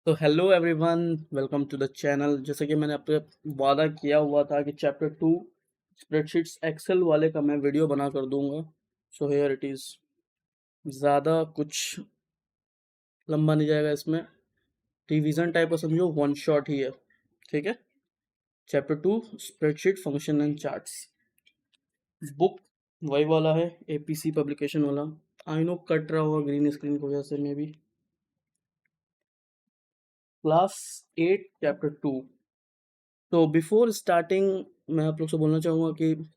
तो hello everyone, welcome to the channel. जैसे कि मैंने आपसे वादा किया हुआ था कि चैप्टर 2 स्प्रेडशीट्स एक्सेल वाले का मैं वीडियो बना कर दूंगा। So here it is. ज़्यादा कुछ लंबा नहीं जाएगा इसमें, रिवीजन टाइप का समझो, वन शॉट ही है। ठीक है। Chapter 2 spreadsheet function and charts. Book वही वाला है, एपीसी पब्लिकेशन वाला। आई नो कट रहा होगा ग्रीन स्क्रीन की वजह से, मे बी। Class 8 chapter 2। तो बिफोर स्टार्टिंग मैं आप लोग से बोलना चाहूँगा कि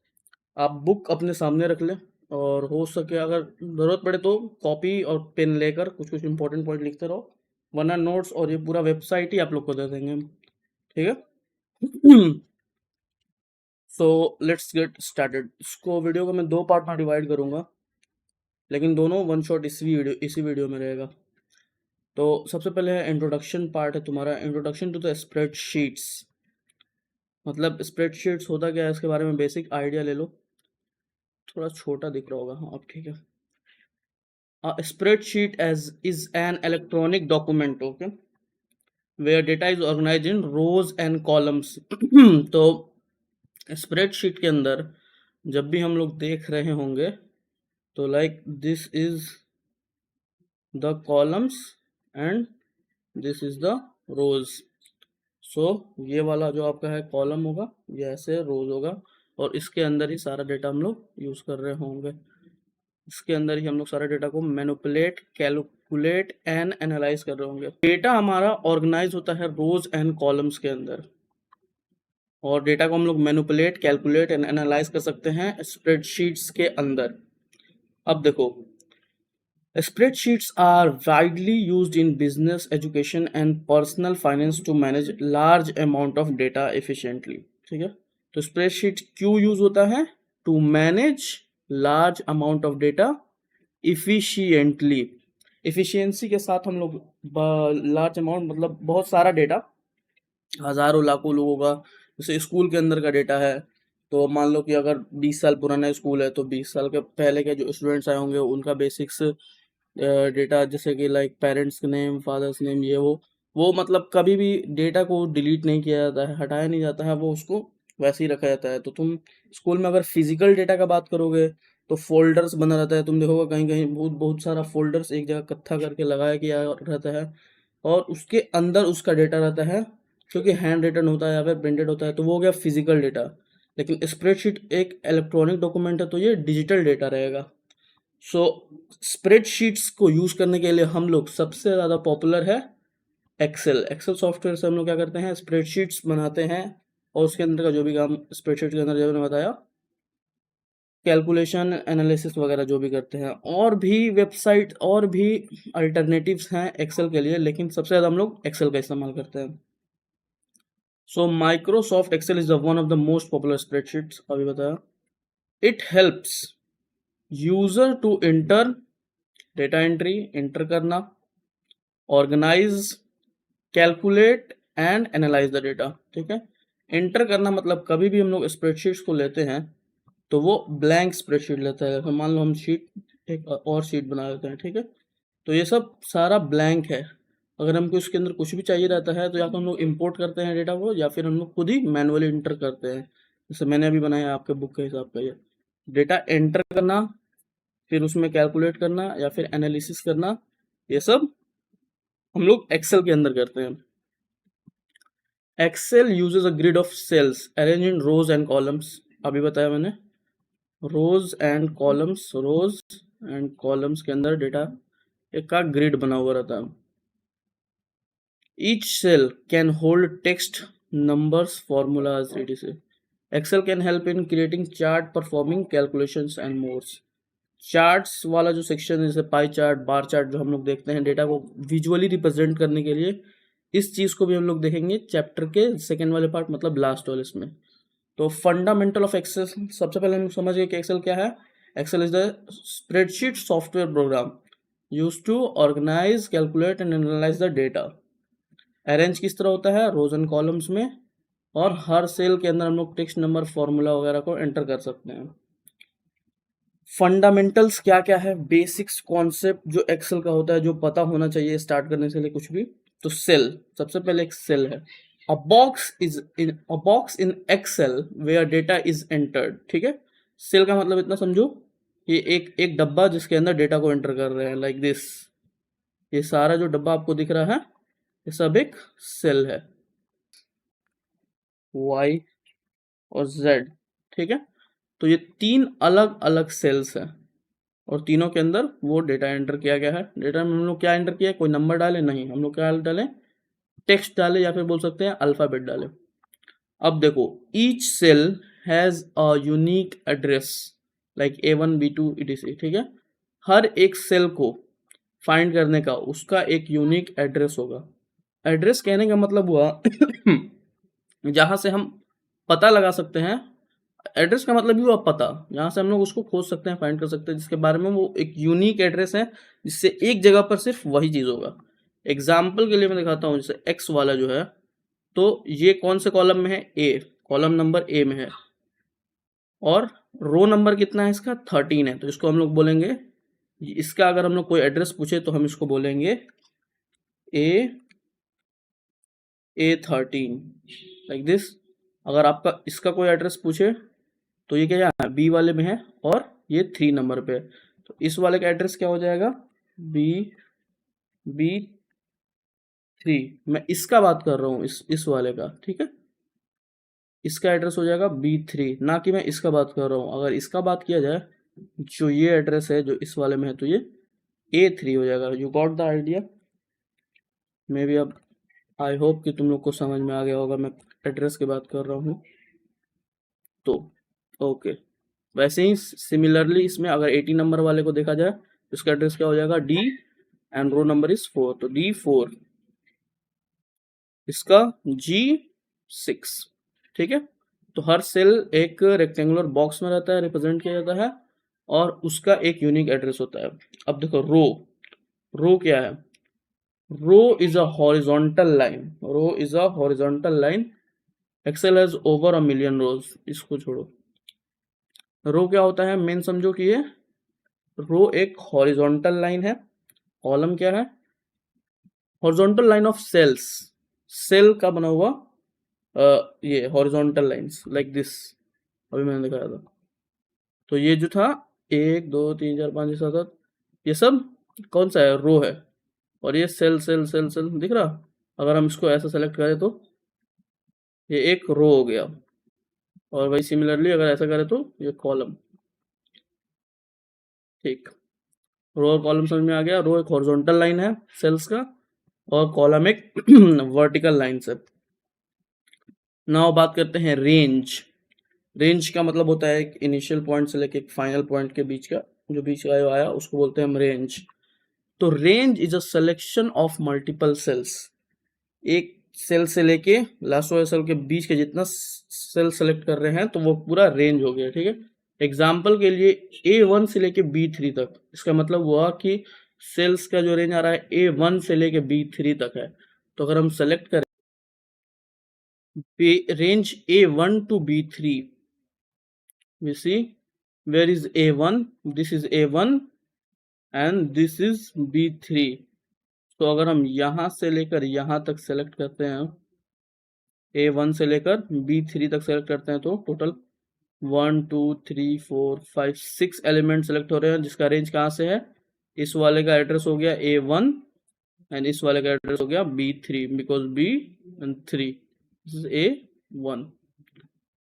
आप बुक अपने सामने रख लें, और हो सके अगर ज़रूरत पड़े तो कॉपी और पेन लेकर कुछ कुछ इंपॉर्टेंट पॉइंट लिखते रहो, वरना नोट्स और ये पूरा वेबसाइट ही आप लोग को दे देंगे हम। ठीक है। So let's get started. इसको वीडियो को मैं दो पार्ट में डिवाइड करूँगा, लेकिन दोनों वन शॉट इसी वीडियो में रहेगा। तो सबसे पहले है इंट्रोडक्शन पार्ट, है तुम्हारा इंट्रोडक्शन टू द स्प्रेडशीट्स। मतलब स्प्रेडशीट्स होता क्या है, इसके बारे में बेसिक आइडिया ले लो। थोड़ा छोटा दिख रहा होगा, हाँ अब ठीक है। A spreadsheet as is an electronic document, okay, where data is organized in rows and columns. तो स्प्रेडशीट के अंदर जब भी हम लोग देख रहे होंगे तो like this is the columns and this is the rows. So ये वाला जो आपका है कॉलम होगा, ये ऐसे रोज होगा, और इसके अंदर ही सारा डेटा हम लोग यूज कर रहे होंगे। इसके अंदर ही हम लोग सारे डेटा को मैनिपुलेट, कैलकुलेट एंड एनालाइज कर रहे होंगे। डेटा हमारा ऑर्गेनाइज होता है रोज एंड कॉलम्स के अंदर, और डेटा को हम लोग मैनिपुलेट, कैलकुलेट एंड एनालाइज कर सकते हैं स्प्रेडशीट्स के अंदर। अब देखो, spreadsheets are widely used in business, education and personal finance to manage large amount of data efficiently। ठीक है। तो स्प्रेडशीट क्यों यूज होता है? To manage large amount of data efficiently. Efficiency के साथ हम लोग लार्ज अमाउंट मतलब बहुत सारा डेटा, हजारों लाखों लोगों का, जैसे स्कूल के अंदर का डेटा है। तो मान लो कि अगर 20 साल पुराना स्कूल है तो 20 साल के पहले के जो स्टूडेंट्स आए होंगे उनका बेसिक्स डेटा, जैसे कि like parents name, father's name, ये वो मतलब कभी भी डेटा को डिलीट नहीं किया जाता है, हटाया नहीं जाता है, वो उसको वैसे ही रखा जाता है। तो तुम स्कूल में अगर फिजिकल डेटा का बात करोगे तो फोल्डर्स बना रहता है, तुम देखोगे कहीं कहीं बहुत बहुत सारा फोल्डर्स एक जगह इकट्ठा करके लगाया गया रहता है, और उसके अंदर उसका डेटा रहता है, क्योंकि हैंड रिटन होता है या फिर प्रिंटेड होता है, तो वो हो गया फिजिकल डेटा। लेकिन स्प्रेडशीट एक इलेक्ट्रॉनिक डॉक्यूमेंट है, तो ये डिजिटल डेटा रहेगा। सो स्प्रेडशीट्स को यूज करने के लिए हम लोग सबसे ज़्यादा पॉपुलर है एक्सेल। एक्सेल सॉफ्टवेयर से हम लोग क्या करते हैं, स्प्रेडशीट्स बनाते हैं, और उसके अंदर का जो भी काम स्प्रेडशीट के अंदर जो मैंने बताया, कैलकुलेशन, एनालिसिस वगैरह जो भी करते हैं। और भी वेबसाइट और भी अल्टरनेटिव्स हैं एक्सेल के लिए, लेकिन सबसे ज़्यादा हम लोग एक्सेल का इस्तेमाल करते हैं। So Microsoft Excel is the one of the most popular spreadsheets, अभी बताया। It helps user to enter, data entry, enter करना, organise, calculate and analyse the data. ठीक है। एंटर करना मतलब कभी भी हम लोग स्प्रेडशीट्स को लेते हैं तो वो ब्लैंक स्प्रेडशीट लेता है। तो मान लो हम शीट, एक और शीट बना देते हैं, ठीक है, तो ये सब सारा ब्लैंक है। अगर हमको इसके अंदर कुछ भी चाहिए रहता है तो या तो हम लोग इंपोर्ट करते हैं डेटा को, या फिर हम लोग खुद ही मैनुअली इंटर करते हैं, जैसे मैंने अभी बनाया आपके बुक के हिसाब का। ये डेटा एंटर करना, फिर उसमें कैलकुलेट करना या फिर एनालिसिस करना, ये सब हम लोग एक्सेल के अंदर करते हैं। Excel uses a grid of cells arrange in rows and columns, अभी बताया मैंने, rows and columns. Rows and columns के अंदर डेटा एक का ग्रिड बना हुआ रहता है। Each cell can hold text, numbers, formulas, etc. Excel can help in creating chart, performing calculations and more. Charts वाला जो सेक्शन है, जैसे पाई चार्ट, बार चार्ट, जो हम लोग देखते हैं डेटा को विजुअली रिप्रेजेंट करने के लिए, इस चीज को भी हम लोग देखेंगे चैप्टर के सेकेंड वाले पार्ट, मतलब लास्ट वाले इसमें। तो फंडामेंटल ऑफ एक्सेल, सबसे पहले हम समझ गए कि एक्सेल क्या है। Excel is the spreadsheet software program use to organise, calculate and analyse the data. Arrange किस तरह होता है, रोज एंड कॉलम्स में, और हर सेल के अंदर हम लोग टेक्स्ट, नंबर, फॉर्मूला वगैरह को एंटर कर सकते हैं। फंडामेंटल्स क्या क्या है, बेसिक्स कॉन्सेप्ट जो एक्सेल का होता है, जो पता होना चाहिए स्टार्ट करने से लिए कुछ भी। तो सेल, सबसे पहले एक सेल है। A box in Excel where data is entered, ठीक है। सेल का मतलब इतना समझो, ये एक एक डब्बा जिसके अंदर डेटा को एंटर कर रहे हैं, लाइक दिस। ये सारा जो डब्बा आपको दिख रहा है ये सब एक सेल है, वाई और जेड, ठीक है। तो ये तीन अलग अलग सेल्स हैं और तीनों के अंदर वो डेटा एंटर किया गया है। डेटा में हम लोग क्या एंटर किया, कोई नंबर डाले नहीं, हम लोग क्या डालें, टेक्स्ट डाले या फिर बोल सकते हैं अल्फाबेट डाले। अब देखो, each cell has a unique address like A1 B2 etc, ठीक है। हर एक सेल को फाइंड करने का उसका एक यूनिक एड्रेस होगा। एड्रेस कहने का मतलब हुआ जहां से हम पता लगा सकते हैं। एड्रेस का मतलब भी हुआ पता, जहां से हम लोग उसको खोज सकते हैं, फाइंड कर सकते हैं, जिसके बारे में वो एक यूनिक एड्रेस है, जिससे एक जगह पर सिर्फ वही चीज होगा। एग्जाम्पल के लिए मैं दिखाता हूँ, जैसे एक्स वाला जो है, तो ये कौन से कॉलम में है, ए, कॉलम नंबर ए में है, और रो नंबर कितना है इसका, 13 है। तो इसको हम लोग बोलेंगे, इसका अगर हम लोग कोई एड्रेस पूछे तो हम इसको बोलेंगे A13 लाइक दिस। अगर आपका इसका कोई एड्रेस पूछे तो ये क्या है, बी वाले में है और ये 3 नंबर पे है, तो इस वाले का एड्रेस क्या हो जाएगा, B3। मैं इसका बात कर रहा हूँ, इस वाले का, ठीक है। इसका एड्रेस हो जाएगा B3, ना कि मैं इसका बात कर रहा हूँ। अगर इसका बात किया जाए, जो ये एड्रेस है जो इस वाले में है, तो ये A3 हो जाएगा। You got the idea. May be अब आई होप कि तुम लोग को समझ में आ गया होगा मैं एड्रेस की बात कर रहा हूँ। तो ओके, वैसे ही सिमिलरली इसमें अगर 80 नंबर वाले को देखा जाए तो इसका एड्रेस क्या हो जाएगा, D and row number is 4, तो D4, इसका G6, ठीक है। तो हर सेल एक रेक्टेंगुलर बॉक्स में रहता है, रिप्रेजेंट किया जाता है, और उसका एक यूनिक एड्रेस होता है। अब देखो रो क्या है, row is a horizontal line, row is a horizontal line, Excel has over a million rows. इसको छोड़ो, रो क्या होता है, मेन समझो कि ये रो एक हॉरिजॉन्टल लाइन है, कॉलम क्या है, horizontal line of cells, cell का बना हुआ ये हॉरिजॉन्टल लाइंस लाइक दिस, अभी मैंने दिखाया था। तो ये जो था 1 2 3 4 5 6 7 8, ये सब कौन सा है, रो है, और ये सेल सेल सेल सेल दिख रहा। अगर हम इसको ऐसा सेलेक्ट करें तो ये एक रो हो गया, और वही सिमिलरली अगर ऐसा करें तो ये कॉलम, ठीक। रो और कॉलम समझ में आ गया। रो एक हॉरिजॉन्टल लाइन है सेल्स का, और कॉलम एक वर्टिकल लाइन से। नाउ बात करते हैं रेंज। रेंज का मतलब होता है एक इनिशियल पॉइंट से लेके एक फाइनल पॉइंट के बीच का, जो बीच का आया उसको बोलते हैं हम रेंज। तो range is a selection of multiple cells, एक सेल से लेके लास्ट वाले सेल के बीच के जितना सेल सेलेक्ट कर रहे हैं तो वो पूरा रेंज हो गया, ठीक है। एग्जाम्पल के लिए A1 से लेके B3 तक, इसका मतलब हुआ कि सेल्स का जो रेंज आ रहा है A1 से लेके B3 तक है। तो अगर हम सेलेक्ट करें range A1 to B3, we see where is A1, this is A1 and this is B3। तो अगर हम यहां से लेकर यहां तक सेलेक्ट करते हैं, A1 से लेकर B3 तक सेलेक्ट करते हैं, तो टोटल 1 2 3 4 5 6 एलिमेंट सेलेक्ट हो रहे हैं, जिसका रेंज कहाँ से है, इस वाले का एड्रेस हो गया A1 एंड इस वाले का एड्रेस हो गया B3, because B and 3 this is A1।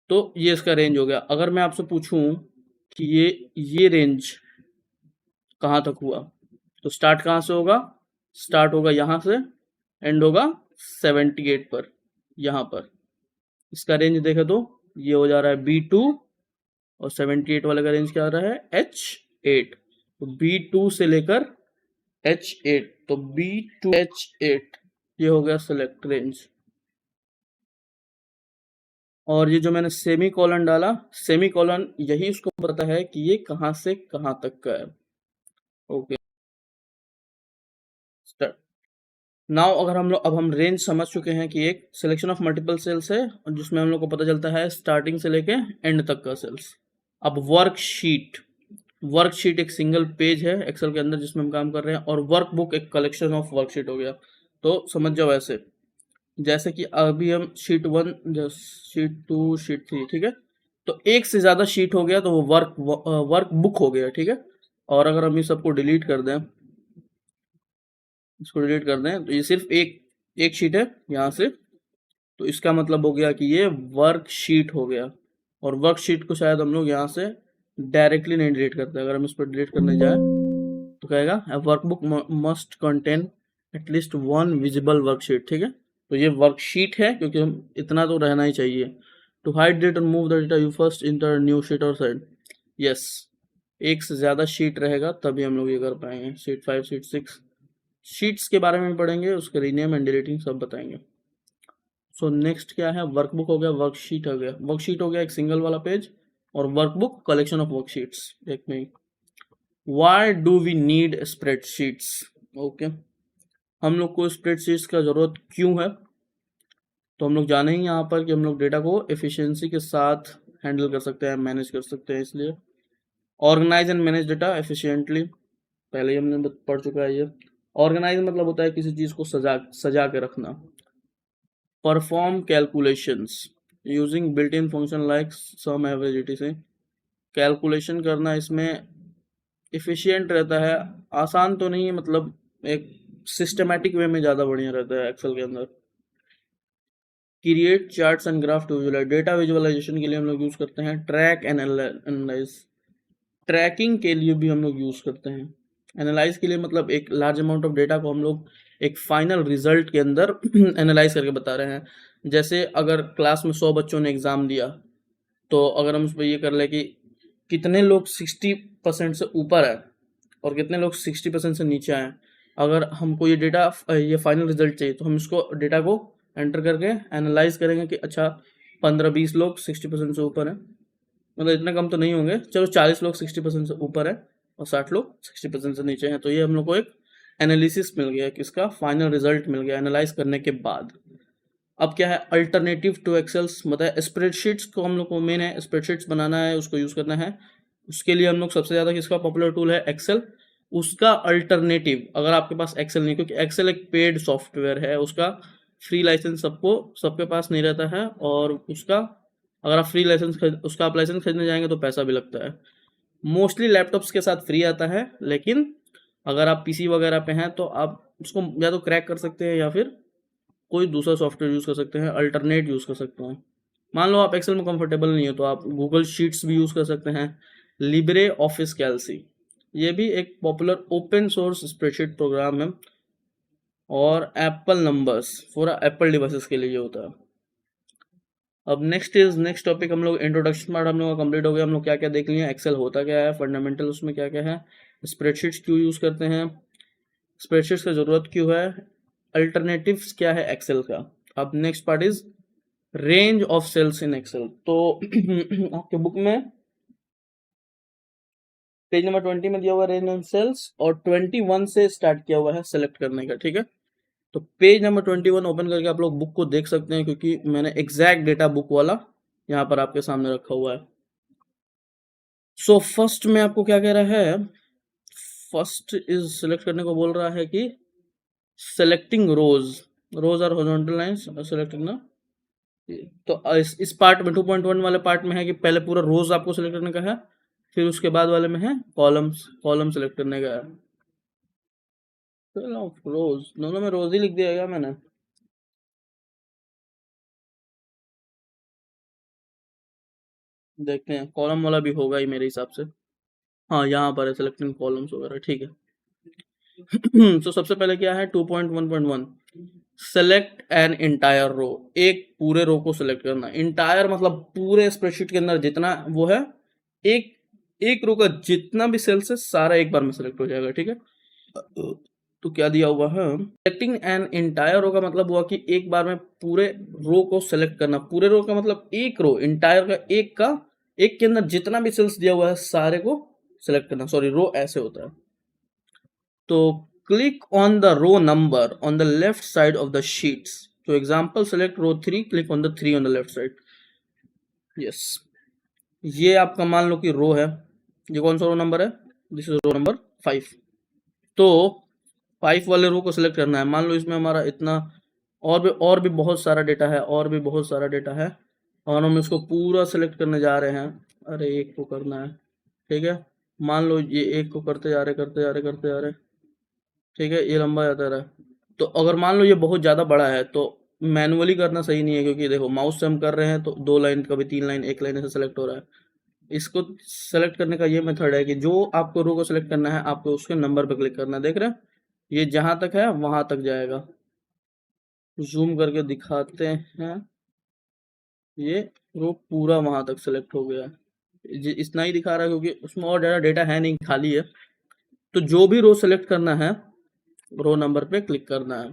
तो ये इसका रेंज हो गया। अगर मैं आपसे पूछूं कि ये रेंज कहाँ तक हुआ, तो स्टार्ट कहाँ से होगा, स्टार्ट होगा यहाँ से, एंड होगा 78 पर, यहाँ पर। इसका रेंज देखे तो ये हो जा रहा है B2, और 78 वाले का रेंज क्या आ रहा है, H8। तो B2 से लेकर H8, तो B2 H8 ये हो गया सेलेक्ट रेंज। और ये जो मैंने सेमी कॉलन डाला, सेमी कॉलन यही उसको पता है कि ये कहाँ से कहाँ तक का है। Okay, start. नाउ अगर हम लोग, अब हम रेंज समझ चुके हैं कि एक सिलेक्शन ऑफ मल्टीपल सेल्स है, और जिसमें हम लोग को पता चलता है स्टार्टिंग से लेके एंड तक का सेल्स। अब वर्कशीट एक सिंगल पेज है एक्सेल के अंदर जिसमें हम काम कर रहे हैं, और वर्कबुक एक कलेक्शन ऑफ वर्कशीट हो गया। तो समझ जाओ ऐसे, जैसे कि अभी हम शीट 1, शीट 2, शीट 3, ठीक है। तो एक से ज़्यादा शीट हो गया तो वो वर्क बुक हो गया, ठीक है। और अगर हम इस सबको डिलीट कर दें, इसको डिलीट कर दें, तो ये सिर्फ एक एक शीट है यहाँ से, तो इसका मतलब हो गया कि ये वर्कशीट हो गया। और वर्कशीट को शायद हम लोग यहाँ से डायरेक्टली नहीं डिलीट करते। अगर हम इस पर डिलीट करने जाए तो कहेगा workbook must contain at least one visible worksheet, ठीक है। तो ये वर्कशीट है क्योंकि हम इतना तो रहना ही चाहिए। टू हाइड डेट और move the data you first inter new sheet और साइड। यस, एक से ज़्यादा शीट रहेगा तभी हम लोग ये कर पाएंगे। शीट 5, शीट 6, शीट्स के बारे में पढ़ेंगे, उसके रीनेम एंड डिलीटिंग सब बताएंगे। सो नेक्स्ट क्या है, वर्कबुक हो गया, वर्कशीट हो गया। वर्कशीट हो गया एक सिंगल वाला पेज, और वर्कबुक कलेक्शन ऑफ वर्कशीट्स। एक minute, why do we need spreadsheets? Okay, हम लोग को स्प्रेडशीट्स का जरूरत क्यों है? तो हम लोग जाने ही यहाँ पर कि हम लोग डेटा को एफिशिएंसी के साथ हैंडल कर सकते हैं, मैनेज कर सकते हैं। इसलिए organise and manage data efficiently, पहले ही हमने पढ़ चुका है ये। ऑर्गेनाइज मतलब होता है किसी चीज़ को सजा सजा के रखना। Perform calculations using built in function like sum average etc। Calculation करना इसमें इफिशियंट रहता है, आसान तो नहीं है, मतलब एक सिस्टमेटिक वे में ज़्यादा बढ़िया रहता है एक्सेल के अंदर। Create charts and graph to visualise, data visualisation के लिए हम लोग यूज़ करते हैं। ट्रैक एंड एनालाइज, ट्रैकिंग के लिए भी हम लोग यूज़ करते हैं। एनालाइज के लिए मतलब एक लार्ज अमाउंट ऑफ डेटा को हम लोग एक फाइनल रिजल्ट के अंदर एनालाइज करके बता रहे हैं। जैसे अगर क्लास में 100 बच्चों ने एग्ज़ाम दिया, तो अगर हम उस पर ये कर ले कि कितने लोग 60% से ऊपर है और कितने लोग 60% से नीचे आए, अगर हमको ये डेटा, ये फाइनल रिजल्ट चाहिए, तो हम इसको डेटा को एंटर करके एनालाइज करेंगे कि अच्छा 15-20 लोग 60% से ऊपर है, मतलब इतने कम तो नहीं होंगे, चलो 40 लोग 60% से ऊपर है और 60 लोग 60% से नीचे हैं। तो ये हम लोग को एक एनालिसिस मिल गया, किसका, फाइनल रिजल्ट मिल गया एनालाइज करने के बाद। अब क्या है, अल्टरनेटिव टू एक्सेल्स, मतलब स्प्रेडशीट्स को हम लोग को मेन है स्प्रेडशीट्स बनाना है, उसको यूज़ करना है। उसके लिए हम लोग सबसे ज़्यादा किसका पॉपुलर टूल है, एक्सेल। उसका अल्टरनेटिव, अगर आपके पास एक्सेल नहीं, क्योंकि एक्सेल एक पेड सॉफ्टवेयर है, उसका फ्री लाइसेंस सबके पास नहीं रहता है, और उसका अगर आप फ्री लाइसेंस उसका आप लाइसेंस खरीदने जाएंगे तो पैसा भी लगता है। मोस्टली लैपटॉप्स के साथ फ्री आता है, लेकिन अगर आप पीसी वगैरह पे हैं तो आप उसको या तो क्रैक कर सकते हैं या फिर कोई दूसरा सॉफ्टवेयर यूज़ कर सकते हैं, अल्टरनेट यूज़ कर सकते हैं। मान लो आप एक्सेल में कंफर्टेबल नहीं हो तो आप गूगल शीट्स भी यूज़ कर सकते हैं। लिब्रे ऑफिस कैल्सी, ये भी एक popular open source spreadsheet programme है। और एप्पल नंबर्स, पूरा एप्पल डिवाइसेस के लिए होता है। अब नेक्स्ट टॉपिक हम लोग इंट्रोडक्शन पार्ट हम लोग का कंप्लीट हो गया। हम लोग क्या क्या देख लिए, एक्सेल होता क्या है, फंडामेंटल उसमें क्या क्या है, स्प्रेडशीट्स क्यों यूज़ करते हैं, स्प्रेडशीट्स की ज़रूरत क्यों है, अल्टरनेटिव्स क्या है एक्सेल का। अब next part is range of cells in Excel. तो आपके बुक में पेज नंबर 20 में दिया हुआ रेंज ऑफ सेल्स, और 21 से स्टार्ट किया हुआ है सेलेक्ट करने का, ठीक है। तो पेज नंबर 21 ओपन करके आप लोग बुक को देख सकते हैं, क्योंकि मैंने एग्जैक्ट डेटा बुक वाला यहाँ पर आपके सामने रखा हुआ है। सो फर्स्ट में आपको क्या कह रहा है, फर्स्ट इज सिलेक्ट करने को बोल रहा है कि selecting rows or horizontal lines select करना। तो इस पार्ट में 2.1 वाले पार्ट में है कि पहले पूरा रोज आपको सिलेक्ट करने का है, फिर उसके बाद वाले में है कॉलम सेलेक्ट करने का है। चलो रोज, दोनों में रोज ही लिख दिया गया मैंने। देखते हैं, कॉलम वाला भी होगा ही मेरे हिसाब से। हाँ, यहाँ पर है सिलेक्टिंग कॉलम्स वगैरह, ठीक है। तो सबसे पहले क्या है 2.1.1, सेलेक्ट एन इंटायर रो, एक पूरे रो को सिलेक्ट करना। इंटायर मतलब पूरे स्प्रेडशीट के अंदर जितना वो है, एक एक रो का जितना भी सेल्स है सारा एक बार में सेलेक्ट हो जाएगा, ठीक है। तो क्या दिया हुआ है, सेलेक्टिंग एन इंटायर रो का मतलब हुआ कि एक बार में पूरे रो को सेलेक्ट करना। पूरे रो का मतलब एक रो, इंटायर का एक के अंदर जितना भी सेल्स दिया हुआ है सारे को सेलेक्ट करना। सॉरी, रो ऐसे होता है। तो click on the row number on the left side of the sheets. So example, select row 3, click on the 3 on the left side. Yes, ये आपका मान लो कि रो है, ये कौन सा रो नंबर है, दिस इज रो नंबर 5। तो 5 वाले रो को सिलेक्ट करना है। मान लो इसमें हमारा इतना और भी बहुत सारा डेटा है, और भी बहुत सारा डेटा है, और हम इसको पूरा सिलेक्ट करने जा रहे हैं। अरे एक को करना है, ठीक है। मान लो ये एक को करते जा रहे करते जा रहे करते जा रहे, ठीक है, ये लंबा जाता रहा। तो अगर मान लो ये बहुत ज़्यादा बड़ा है तो मैनुअली करना सही नहीं है, क्योंकि देखो माउस से हम कर रहे हैं तो 2 लाइन, कभी 3 लाइन, 1 लाइन ऐसे सेलेक्ट हो रहा है। इसको सेलेक्ट करने का ये मेथड है कि जो आपको रो को सिलेक्ट करना है, आपको उसके नंबर पर क्लिक करना है। देख रहे हैं, ये जहाँ तक है वहां तक जाएगा। जूम करके दिखाते हैं, ये रो पूरा वहां तक सेलेक्ट हो गया है। इतना ही दिखा रहा है क्योंकि उसमें और ज़्यादा डेटा है नहीं, खाली है। तो जो भी रो सेलेक्ट करना है, रो नंबर पे क्लिक करना है,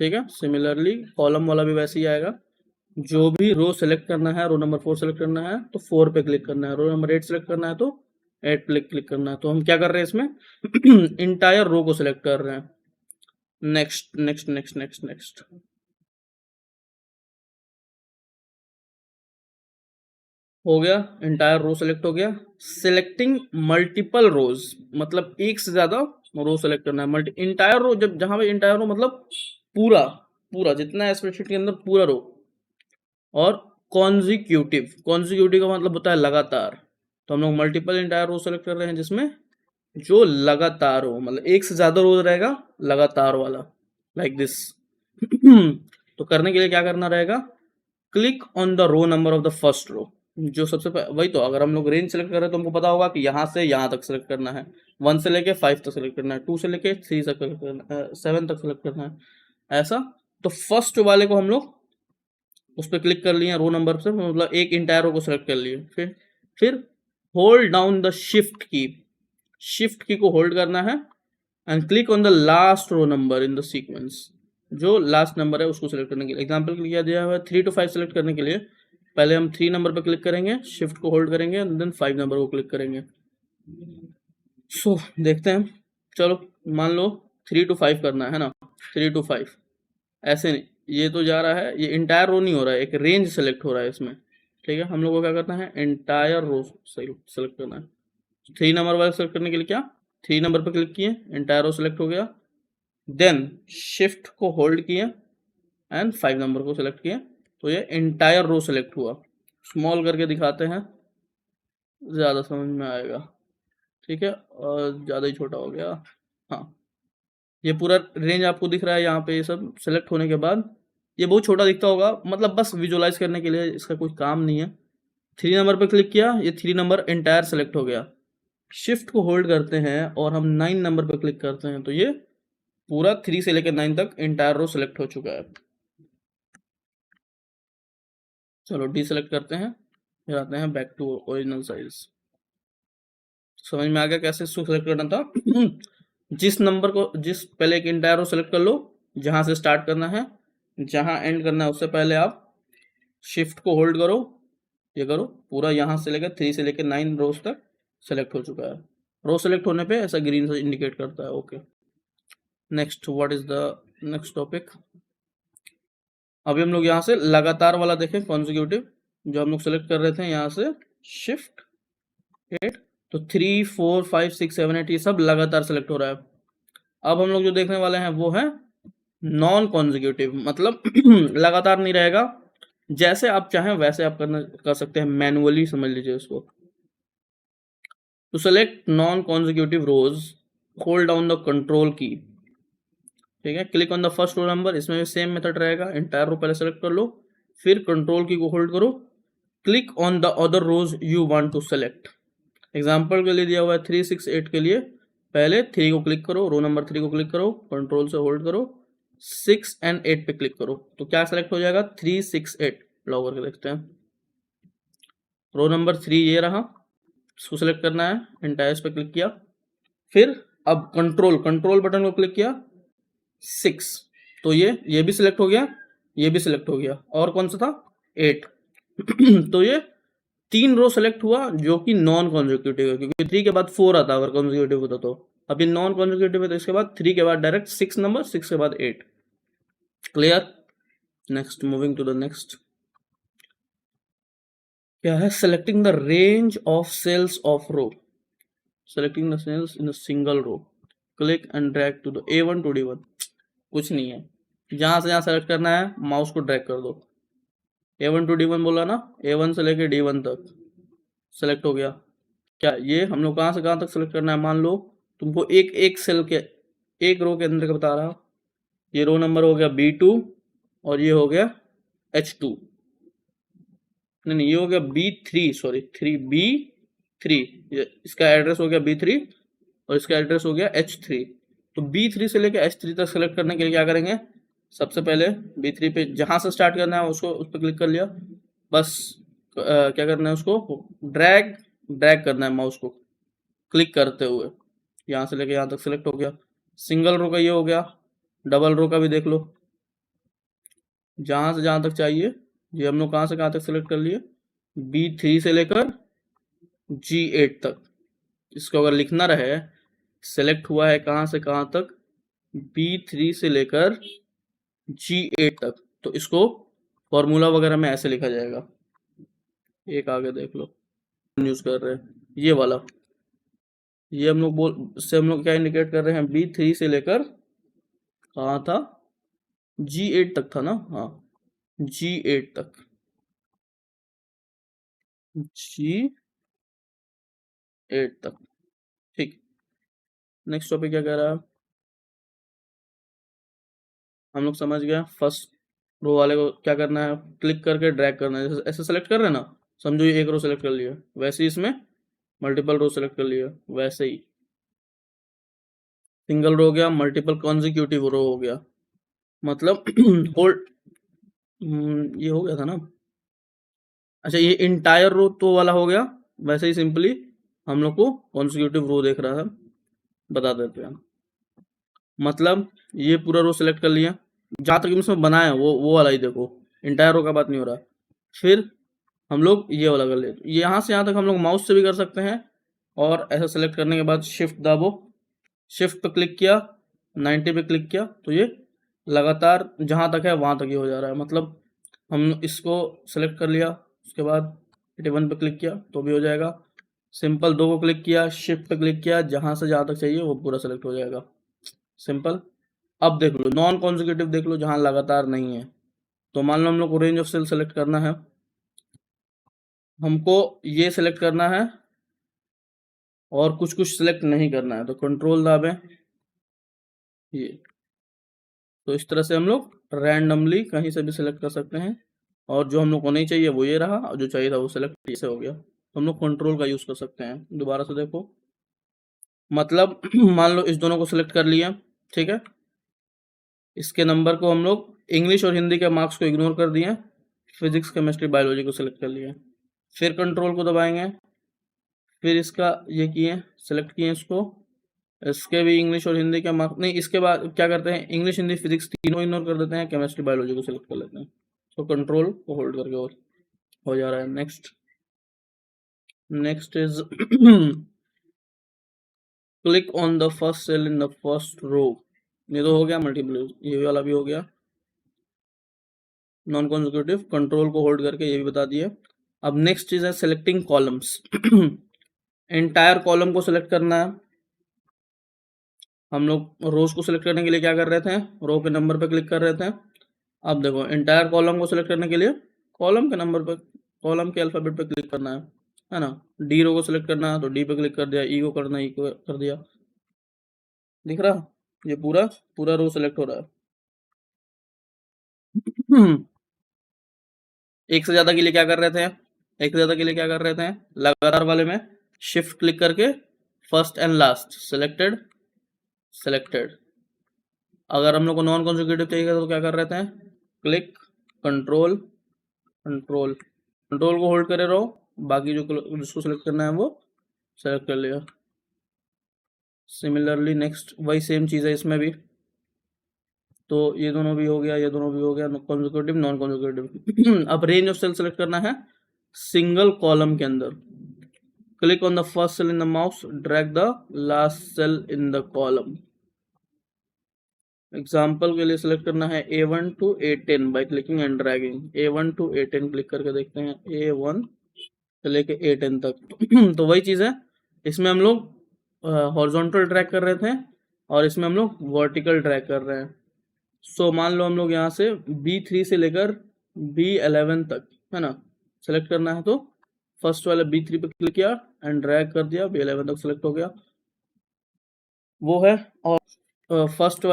ठीक है। सिमिलरली कॉलम वाला भी वैसे ही आएगा। जो भी रो सेलेक्ट करना है, रो नंबर 4 सेलेक्ट करना है तो 4 पे क्लिक करना है, रो नंबर 8 सेलेक्ट करना है तो 8 पे क्लिक करना है। तो हम क्या कर रहे हैं इसमें इंटायर रो को सिलेक्ट कर रहे हैं। Next next next next next, हो गया, इंटायर रो सेलेक्ट हो गया। सिलेक्टिंग मल्टीपल रोज, मतलब एक से ज्यादा रो सेलेक्ट करना है। मल्टी इंटायर रो, जब जहां पे इंटायर रो मतलब पूरा पूरा जितना है स्प्रेडशीट के अंदर पूरा रो। और कॉन्जिक्यूटिव का मतलब होता है लगातार। तो हम लोग मल्टीपल इंटायर रो सेलेक्ट कर रहे हैं जिसमें जो लगातार हो, मतलब एक से ज्यादा रोज रहेगा लगातार वाला, लाइक दिस। तो करने के लिए क्या करना रहेगा, click on the row number of the first row. जो सबसे वही तो, अगर हम लोग रेंज सेलेक्ट कर रहे हैं तो हमको पता होगा कि यहाँ से यहाँ तक सेलेक्ट करना है, 1 से लेके 5 तक सेलेक्ट करना है, 2 से लेके 3 तक सेलेक्ट करना है, 7 तक सेलेक्ट करना है, ऐसा। तो फर्स्ट वाले को हम लोग उस पर क्लिक कर लिए रो नंबर से, मतलब एक इंटायर रो को सेलेक्ट कर लिए। फिर होल्ड डाउन द शिफ्ट की को होल्ड करना है and click on the last row number in the sequence. जो लास्ट नंबर है उसको सिलेक्ट करने के लिए, एग्जांपल के लिए दिया हुआ है 3 to 5 सेलेक्ट करने के लिए पहले हम 3 नंबर पर क्लिक करेंगे, शिफ्ट को होल्ड करेंगे एंड देन 5 नंबर को क्लिक करेंगे। सो देखते हैं, चलो मान लो 3 to 5 करना है ना, 3 to 5 ऐसे नहीं, ये तो जा रहा है, ये इंटायर रो नहीं हो रहा है, एक रेंज सेलेक्ट हो रहा है इसमें, ठीक है। हम लोग को क्या करना है, इंटायर रो सेलेक्ट करना है। 3 नंबर वाले सेलेक्ट करने के लिए क्या, 3 नंबर पर क्लिक किए, इंटायर रो सेलेक्ट हो गया, देन शिफ्ट को होल्ड किए एंड 5 नंबर को सिलेक्ट किए, तो ये इंटायर रो सेलेक्ट हुआ। स्मॉल करके दिखाते हैं, ज़्यादा समझ में आएगा, ठीक है। और ज़्यादा ही छोटा हो गया, हाँ। ये पूरा रेंज आपको दिख रहा है यहाँ पे, ये सब सेलेक्ट होने के बाद ये बहुत छोटा दिखता होगा, मतलब बस विजुअलाइज करने के लिए, इसका कोई काम नहीं है। 3 नंबर पर क्लिक किया, ये 3 नंबर इंटायर सेलेक्ट हो गया। शिफ्ट को होल्ड करते हैं और हम 9 नंबर पर क्लिक करते हैं, तो ये पूरा 3 से लेकर 9 तक इंटायर रो सेलेक्ट हो चुका है। चलो डी सेलेक्ट करते हैं, फिर आते हैं बैक टू ओरिजिनल साइज। समझ में आ गया कैसे इसको सेलेक्ट करना था। जिस नंबर को, जिस पहले एक इंटायर रो सेलेक्ट कर लो, जहां से स्टार्ट करना है जहां एंड करना है, उससे पहले आप शिफ्ट को होल्ड करो, ये करो पूरा, यहाँ से लेकर 3 से लेकर 9 रोज तक सेलेक्ट हो चुका है। रो सेलेक्ट होने पे ऐसा ग्रीन से इंडिकेट करता है, okay. Next, what is the next topic. अभी हम लोग यहाँ से लगातार वाला देखें, कॉन्जिक्यूटिव, जो हम लोग सेलेक्ट कर रहे थे यहाँ से शिफ्ट 8, तो 3 4 5 6 7 8 ये सब लगातार सेलेक्ट हो रहा है। अब हम लोग जो देखने वाले हैं वो है नॉन कॉन्जिक्यूटिव, मतलब लगातार नहीं रहेगा, जैसे आप चाहें वैसे आप कर सकते हैं, मैनुअली समझ लीजिए उसको। To select non consecutive rows, hold down the control key, ठीक है। Click on the first row number, इसमें भी सेम मेथड रहेगा, इंटायर रो पहले सेलेक्ट कर लो, फिर कंट्रोल की को होल्ड करो, click on the other rows you want to select. Example के लिए दिया हुआ है 3 6 8 के लिए, पहले 3 को क्लिक करो, रो नंबर 3 को क्लिक करो, कंट्रोल से होल्ड करो, 6 एंड 8 पे क्लिक करो, तो क्या सेलेक्ट हो जाएगा, 3 6 8। लॉग करके देखते हैं, रो नंबर 3 ये रहा, इसको सेलेक्ट करना है, एंटायर्स पे क्लिक किया, फिर अब कंट्रोल बटन को क्लिक किया, 6, तो ये भी सिलेक्ट हो गया, ये भी सिलेक्ट हो गया, और कौन सा था, 8। तो ये 3 रो सेलेक्ट हुआ जो कि नॉन कॉन्जिक्यूटिव है, क्योंकि 3 के बाद 4 आता अगर कॉन्जिक्यूटिव होता तो। अब ये नॉन कॉन्जिक्यूटिव है तो इसके बाद 3 के बाद डायरेक्ट 6 नंबर, 6 के बाद 8। Clear. Next, moving to the next, क्या है, selecting the range of cells of row, selecting the cells in a single row, click and drag to the A1 to D1। कुछ नहीं है, जहां से जहां सेलेक्ट करना है माउस को ड्रैग कर दो। A1 टू D1 बोला ना, A1 से लेके D1 तक सेलेक्ट हो गया। क्या ये हम लोग कहां से कहां तक सेलेक्ट करना है? मान लो तुमको एक एक सेल के, एक रो के अंदर का बता रहा, ये रो नंबर हो गया B2 और ये हो गया H2, नहीं ये हो गया B3, सॉरी 3B3, इसका एड्रेस हो गया B3 और इसका एड्रेस हो गया H3। तो B3 से लेकर H3 तक सेलेक्ट करने के लिए क्या करेंगे? सबसे पहले B3 पे जहां से स्टार्ट करना है उसको उस पर क्लिक कर लिया, बस क्या करना है उसको ड्रैग ड्रैग करना है माउस को क्लिक करते हुए, यहाँ से लेके यहाँ तक सेलेक्ट हो गया। सिंगल रो का ये हो गया, डबल रो का भी देख लो, जहां से जहां तक चाहिए। ये हम लोग कहां से कहां तक सेलेक्ट कर लिए? B3 से लेकर G8 तक। इसको अगर लिखना रहे सेलेक्ट हुआ है कहां से कहां तक, B3 से लेकर G8 तक, तो इसको फॉर्मूला वगैरह में ऐसे लिखा जाएगा। एक आगे देख लो, यूज कर रहे हैं ये वाला, ये हम लोग से हम लोग क्या इंडिकेट कर रहे हैं? B3 से लेकर कहां था? G8 तक था ना, हाँ G8 तक, G8 तक। ठीक, नेक्स्ट टॉपिक क्या कह रहा है? हम लोग समझ गए, फर्स्ट रो वाले को क्या करना है? क्लिक करके ड्रैग करना है, जैसे ऐसे सेलेक्ट कर रहे हैं ना, समझो ये एक रो सेलेक्ट कर लिया, वैसे ही इसमें मल्टीपल रो सेलेक्ट कर लिया, वैसे ही सिंगल रो हो गया, मल्टीपल कॉन्जिक्यूटिव रो हो गया, मतलब होल्ड ये हो गया था ना। अच्छा ये इंटायर रो तो वाला हो गया, वैसे ही सिंपली हम लोग को कॉन्जिक्यूटिव रो देख रहा है, बता देते हैं। मतलब ये पूरा रो सेलेक्ट कर लिया, जहां तक इसमें बनाया है वो वाला ही देखो, इंटायर रो का बात नहीं हो रहा। फिर हम लोग ये वाला कर लेते, यहाँ से यहाँ तक हम लोग माउस से भी कर सकते हैं, और ऐसा सेलेक्ट करने के बाद शिफ्ट दाबो, शिफ्ट पे क्लिक किया, 90 पे क्लिक किया, तो ये लगातार जहाँ तक है वहाँ तक ही हो जा रहा है। मतलब हम इसको सेलेक्ट कर लिया, उसके बाद 81 पे क्लिक किया तो भी हो जाएगा। सिंपल 2 को क्लिक किया, शिफ्ट पे क्लिक किया, जहाँ से जहाँ तक चाहिए वो पूरा सेलेक्ट हो जाएगा, सिंपल। अब देख लो नॉन कॉन्जिक्यूटिव देख लो, जहाँ लगातार नहीं है, तो मान लो हम लोग को रेंज ऑफ सेल सेलेक्ट करना है, हमको ये सेलेक्ट करना है और कुछ कुछ सेलेक्ट नहीं करना है, तो कंट्रोल दाबें ये, तो इस तरह से हम लोग रैंडमली कहीं से भी सिलेक्ट कर सकते हैं, और जो हम लोग को नहीं चाहिए वो ये रहा, और जो चाहिए था वो सिलेक्ट ऐसे हो गया। तो हम लोग कंट्रोल का यूज़ कर सकते हैं। दोबारा से देखो, मतलब मान लो इस दोनों को सिलेक्ट कर लिया, ठीक है, इसके नंबर को हम लोग इंग्लिश और हिंदी के मार्क्स को इग्नोर कर दिए, फिजिक्स केमिस्ट्री बायोलॉजी को सिलेक्ट कर लिया, फिर कंट्रोल को दबाएंगे, फिर इसका ये किए सेलेक्ट किए इसको, इसके भी इंग्लिश और हिंदी का मार्क्स नहीं, इसके बाद क्या करते हैं इंग्लिश हिंदी फिजिक्स तीनों इग्नोर कर देते हैं, केमिस्ट्री बायोलॉजी को सिलेक्ट कर लेते हैं। तो कंट्रोल को होल्ड करके और हो जा रहा है। Next is click on the first cell in the first row, ये तो हो गया मल्टीपल, ये वाला भी हो गया नॉन कॉन्जिक्यूटिव, कंट्रोल को होल्ड करके ये भी बता दिया। अब नेक्स्ट चीज है सेलेक्टिंग कॉलम्स। एंटायर कॉलम को सिलेक्ट करना है, हम लोग रोज को सिलेक्ट करने के लिए क्या कर रहे थे? रो के नंबर पे क्लिक कर रहे थे। अब देखो एंटायर कॉलम को सिलेक्ट करने के लिए कॉलम के नंबर पे, कॉलम के अल्फाबेट पे क्लिक करना है ना। डी रो को सिलेक्ट करना है तो डी पे क्लिक कर दिया, ई को करना है ई को कर दिया, दिख रहा ये पूरा पूरा रो सिलेक्ट हो रहा है। एक से ज्यादा के लिए क्या कर रहे थे? एक से ज्यादा के लिए क्या कर रहे थे? लगातार वाले में शिफ्ट क्लिक करके first and last selected selected. अगर हम लोग को नॉन कॉन्जिक्यूटिव चाहिए तो क्या कर रहे थे? क्लिक कंट्रोल कंट्रोल कंट्रोल को होल्ड करे रहो, बाकी जो जिसको सिलेक्ट करना है वो सेलेक्ट कर लिया। सिमिलरली नेक्स्ट वही सेम चीज़ है इसमें भी, तो ये दोनों भी हो गया, ये दोनों भी हो गया, कॉन्जिक्यूटिव नॉन कॉन्जिक्यूटिव। अब रेंज ऑफ सेल सेलेक्ट करना है सिंगल कॉलम के अंदर, click on the first cell in the mouse, drag the last cell in the column. Example के लिए सिलेक्ट करना है A1 to A10 by clicking and dragging. A1 to A10 click करके देखते हैं, A1 से लेके A10 तक। तो वही चीज़ है, इसमें हम लोग हॉरिजॉन्टल ड्रैग कर रहे थे और इसमें हम लोग वर्टिकल ड्रैग कर रहे हैं। सो मान लो हम लोग यहाँ से B3 से लेकर B11 तक, है ना, सेलेक्ट करना है, तो फर्स्ट वाले B3 पे क्लिक किया एंड ड्रैग कर दिया, B11 तक सेलेक्ट हो गया, वो है। और फर्स्ट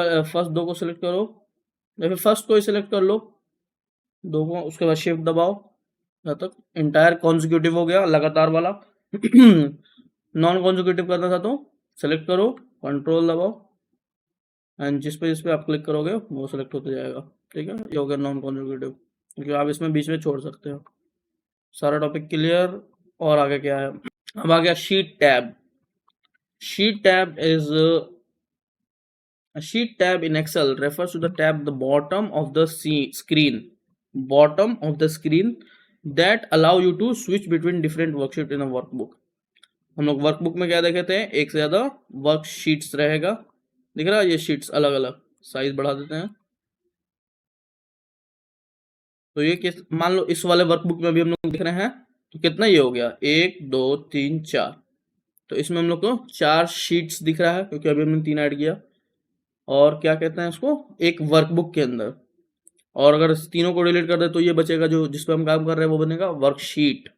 दो को सिलेक्ट करो, या फिर फर्स्ट को ही सिलेक्ट कर लो, दो को, उसके बाद शिफ्ट दबाओ, यहाँ तक इंटायर कॉन्जिक्यूटिव हो गया, लगातार वाला। नॉन कॉन्जिक्यूटिव करना था तो सेलेक्ट करो, कंट्रोल दबाओ, एंड जिस पे आप क्लिक करोगे वो सेलेक्ट होते जाएगा। ठीक है, ये हो गया नॉन कॉन्जिक्यूटिव, क्योंकि आप इसमें बीच में छोड़ सकते हो। सारा टॉपिक क्लियर। और आगे क्या है, अब आ गया sheet tab. Sheet tab is a sheet tab in Excel refers to the tab the bottom of the screen that allow you to switch between different worksheet in a workbook। हम लोग workbook में क्या देखे थे, एक से ज्यादा worksheets रहेगा, दिख रहा है, ये शीट्स अलग अलग, साइज बढ़ा देते हैं। तो ये किस, मान लो इस वाले वर्कबुक में भी हम लोग देख रहे हैं, तो कितना ये हो गया, 1 2 3 4, तो इसमें हम लोग को 4 शीट्स दिख रहा है, क्योंकि अभी हमने 3 ऐड किया। और क्या कहते हैं इसको, एक वर्कबुक के अंदर। और अगर इस तीनों को डिलीट कर दे तो ये बचेगा जो जिस पे हम काम कर रहे हैं, वो बनेगा वर्कशीट।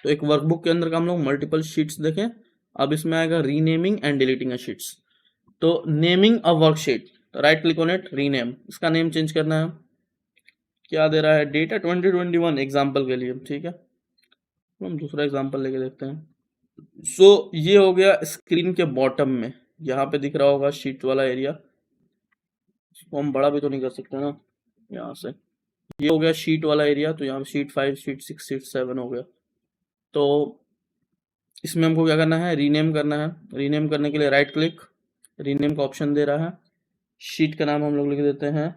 तो एक वर्कबुक के अंदर का हम लोग मल्टीपल शीट्स देखें। अब इसमें आएगा renaming and deleting a sheets. तो naming a worksheet, right click on it, rename, इसका नेम चेंज करना है। क्या दे रहा है, डेटा 2021 एग्जाम्पल के लिए, ठीक है, तो हम दूसरा एग्जाम्पल लेके देखते हैं। सो ये हो गया स्क्रीन के बॉटम में, यहाँ पे दिख रहा होगा शीट वाला एरिया, इसको हम बड़ा भी तो नहीं कर सकते ना यहाँ से। ये हो गया शीट वाला एरिया, तो यहाँ शीट 5 शीट 6 शीट 7 हो गया। तो इसमें हमको क्या करना है, रीनेम करना है। रीनेम करने के लिए राइट क्लिक, रीनेम का ऑप्शन दे रहा है। शीट का नाम हम लोग लिख देते हैं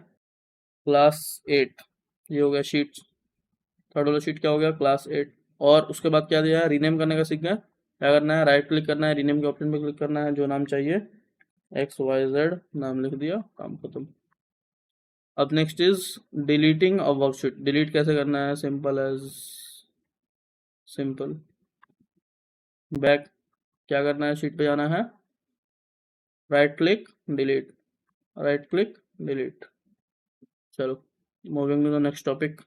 क्लास 8, ये हो गया शीट। थर्ड वाला शीट क्या हो गया, क्लास 8। और उसके बाद क्या दिया है, रीनेम करने का सीख गया। क्या करना है, राइट क्लिक करना है, रीनेम के ऑप्शन पे क्लिक करना है, जो नाम चाहिए XYZ नाम लिख दिया, काम खत्म। अब next is deleting a worksheet. Delete कैसे करना है, सिंपल एज सिंपल, बैक, क्या करना है, शीट पे जाना है, right click delete, right click delete. चलो moving to the next topic,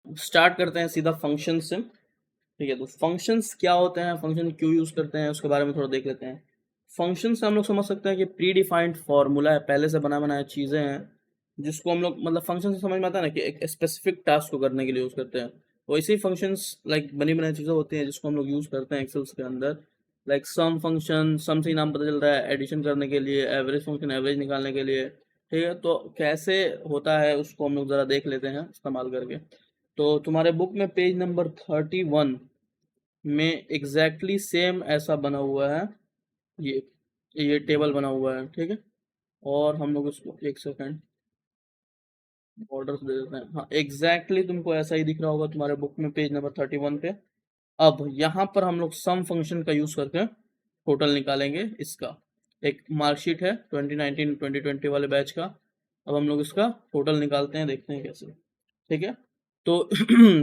start करते हैं सीधा फंक्शन से। ठीक है, तो फंक्शंस क्या होते हैं, फंक्शन क्यों यूज करते हैं, उसके बारे में थोड़ा देख लेते हैं। फंक्शन से हम लोग समझ सकते हैं कि प्री डिफाइंड फॉर्मूला है, पहले से बना बनाया चीजें हैं, जिसको हम लोग, मतलब फंक्शन से समझ में आता है ना कि एक स्पेसिफिक टास्क को करने के लिए यूज करते हैं। वैसे ही फंक्शंस लाइक बनी बनाई चीजें होती हैं, जिसको हम लोग यूज करते हैं एक्सेल्स के अंदर। लाइक सम फंक्शन, सम से नाम पता चल रहा है, एडिशन करने के लिए, एवरेज फंक्शन एवरेज निकालने के लिए। ठीक है, तो कैसे होता है उसको हम लोग जरा देख लेते हैं इस्तेमाल करके। तो तुम्हारे बुक में पेज नंबर 31 में एग्जैक्टली सेम ऐसा बना हुआ है, ये ये टेबल बना हुआ है। ठीक है, और हम लोग इसको एक सेकंड ऑर्डर्स दे देते हैं। हाँ, एग्जैक्टली तुमको ऐसा ही दिख रहा होगा तुम्हारे बुक में पेज नंबर 31 पे। अब यहाँ पर हम लोग सम फंक्शन का यूज करके टोटल निकालेंगे इसका। एक मार्कशीट है 2019 2020 वाले बैच का। अब हम लोग इसका टोटल निकालते हैं, देखते हैं कैसे। ठीक है, तो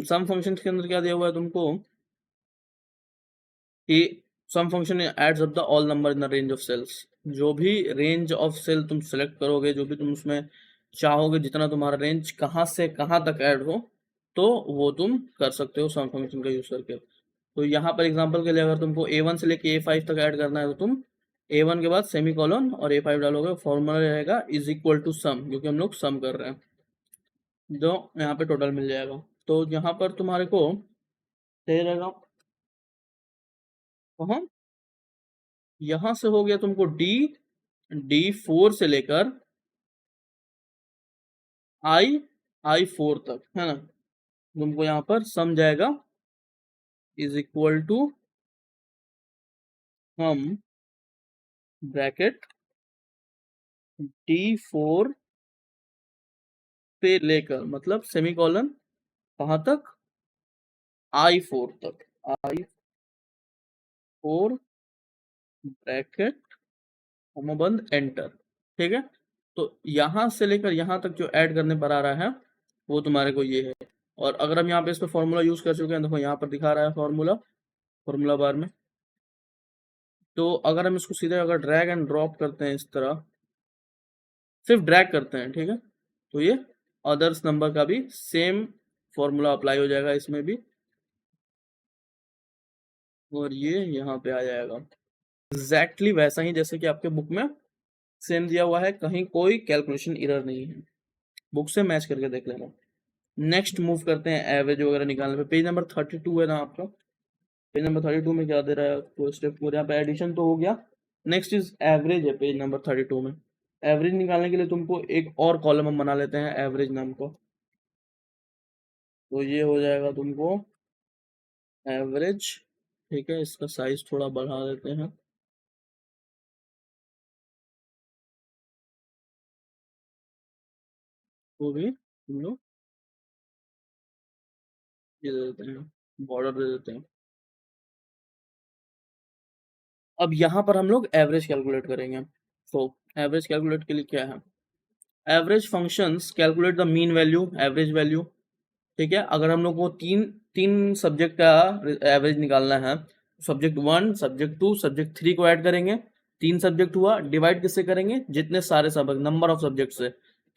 सम फंक्शन के अंदर क्या दिया हुआ है तुमको कि sum function adds up the all number in the range of cells. जो भी रेंज ऑफ सेल तुम सेलेक्ट करोगे, जो भी तुम उसमें चाहोगे, जितना तुम्हारा रेंज कहाँ से कहाँ तक ऐड हो, तो वो तुम कर सकते हो सम फंक्शन का यूज करके। तो यहाँ पर एग्जांपल के लिए अगर तुमको A1 से लेके A5 तक ऐड करना है, तो तुम A1 के बाद सेमी कॉलन और A5 डालोगे, फॉर्मूला रहेगा इज इक्वल टू सम, क्योंकि हम लोग सम कर रहे हैं, जो यहाँ पे टोटल मिल जाएगा। तो यहाँ पर तुम्हारे को सही रहेगा, तो यहाँ से हो गया तुमको D4 से लेकर I4 तक, है ना। तुमको यहाँ पर सम जाएगा इज इक्वल टू हम ब्रैकेट D4 पे लेकर, मतलब सेमीकोलन कहाँ तक, I4 तक, I4 ब्रैकेट बंद एंटर। ठीक है, तो यहाँ से लेकर यहाँ तक जो ऐड करने पर आ रहा है वो तुम्हारे को ये है। और अगर हम यहाँ पे इस पर फॉर्मूला यूज कर चुके हैं, देखो यहाँ पर दिखा रहा है फॉर्मूला, फॉर्मूला बार में तो अगर हम इसको सीधे अगर ड्रैग एंड ड्रॉप करते हैं इस तरह, सिर्फ ड्रैग करते हैं, ठीक है, तो ये अदर्स नंबर का भी सेम फॉर्मूला अप्लाई हो जाएगा इसमें भी, और ये यहाँ पे आ जाएगा एग्जैक्टली वैसा ही जैसे कि आपके बुक में सेम दिया हुआ है, कहीं कोई कैलकुलेशन एरर नहीं है, बुक से मैच करके देख लेना। नेक्स्ट मूव करते हैं एवरेज वगैरह निकालने पे। पेज नंबर 32 है ना आपका, पेज नंबर 32 में क्या दे रहा है आपको स्टेप पूरे, यहाँ पे एडिशन तो हो गया, नेक्स्ट इज एवरेज है पेज नंबर 32 में। एवरेज निकालने के लिए तुमको एक और कॉलम हम बना लेते हैं एवरेज नाम का, तो ये हो जाएगा तुमको एवरेज, ठीक है, इसका साइज थोड़ा बढ़ा देते हैं, वो भी हम लोग ये दे देते हैं, बॉर्डर दे देते हैं। अब यहाँ पर हम लोग एवरेज कैलकुलेट करेंगे, तो एवरेज कैलकुलेट के लिए क्या है, average functions calculate the mean value average value, ठीक है। अगर हम लोग को तीन तीन सब्जेक्ट का एवरेज निकालना है, सब्जेक्ट 1 सब्जेक्ट 2 सब्जेक्ट 3 को ऐड करेंगे, तीन सब्जेक्ट हुआ, डिवाइड किससे करेंगे, जितने सारे सब्जेक्ट नंबर ऑफ सब्जेक्ट से,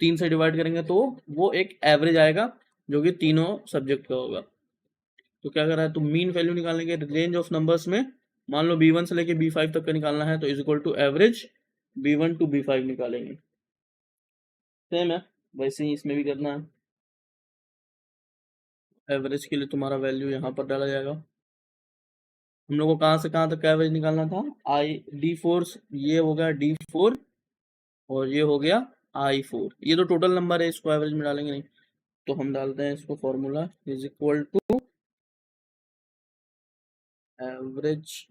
तीन से डिवाइड करेंगे तो वो एक एवरेज आएगा जो कि तीनों सब्जेक्ट का होगा। तो क्या कर रहा है, तो मीन वैल्यू निकालने के रेंज ऑफ नंबर्स में, मान लो B1 से लेके B5 तक का निकालना है, तो is equal to average B1 to B5 निकालेंगे। सेम है, वैसे ही इसमें भी करना है। एवरेज के लिए तुम्हारा वैल्यू यहाँ पर डाला जाएगा। हम लोग को कहाँ से कहाँ तक का एवरेज निकालना था, D4, ये हो गया D4 और ये हो गया I4, ये तो टोटल नंबर है, इसको एवरेज में डालेंगे नहीं, तो हम डालते हैं इसको formula is equal to average,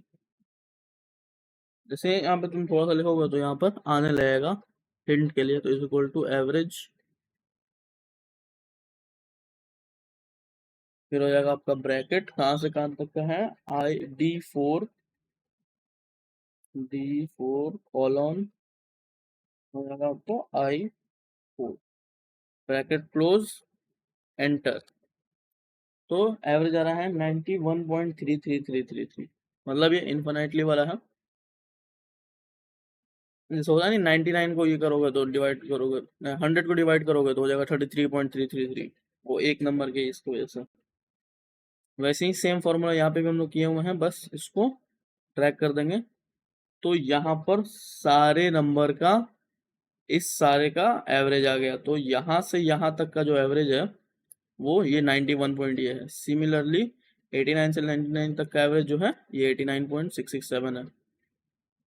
जैसे यहाँ पे तुम थोड़ा सा लिखोगे तो यहाँ पर आने लगेगा हिंट के लिए, तो इज इक्वल टू एवरेज, फिर हो जाएगा आपका ब्रैकेट, कहाँ से कहाँ तक का है, D4 कॉलन, हो जाएगा आपको I4, ब्रैकेट क्लोज, एंटर, तो एवरेज आ रहा है 91.3333, मतलब ये इन्फिनाइटली वाला है, जैसे होगा नहीं 99 को ये करोगे तो डिवाइड करोगे, 100 को डिवाइड करोगे तो हो जाएगा 33.333, वो एक नंबर के इसकी वजह से। वैसे ही सेम फॉर्मूला यहाँ पे भी हम लोग किए हुए हैं, बस इसको ट्रैक कर देंगे, तो यहाँ पर सारे नंबर का, इस सारे का एवरेज आ गया, तो यहाँ से यहाँ तक का जो एवरेज है वो ये 91 पॉइंट ये है। सिमिलरली 89 से 99 तक का एवरेज जो है ये 89.667 है,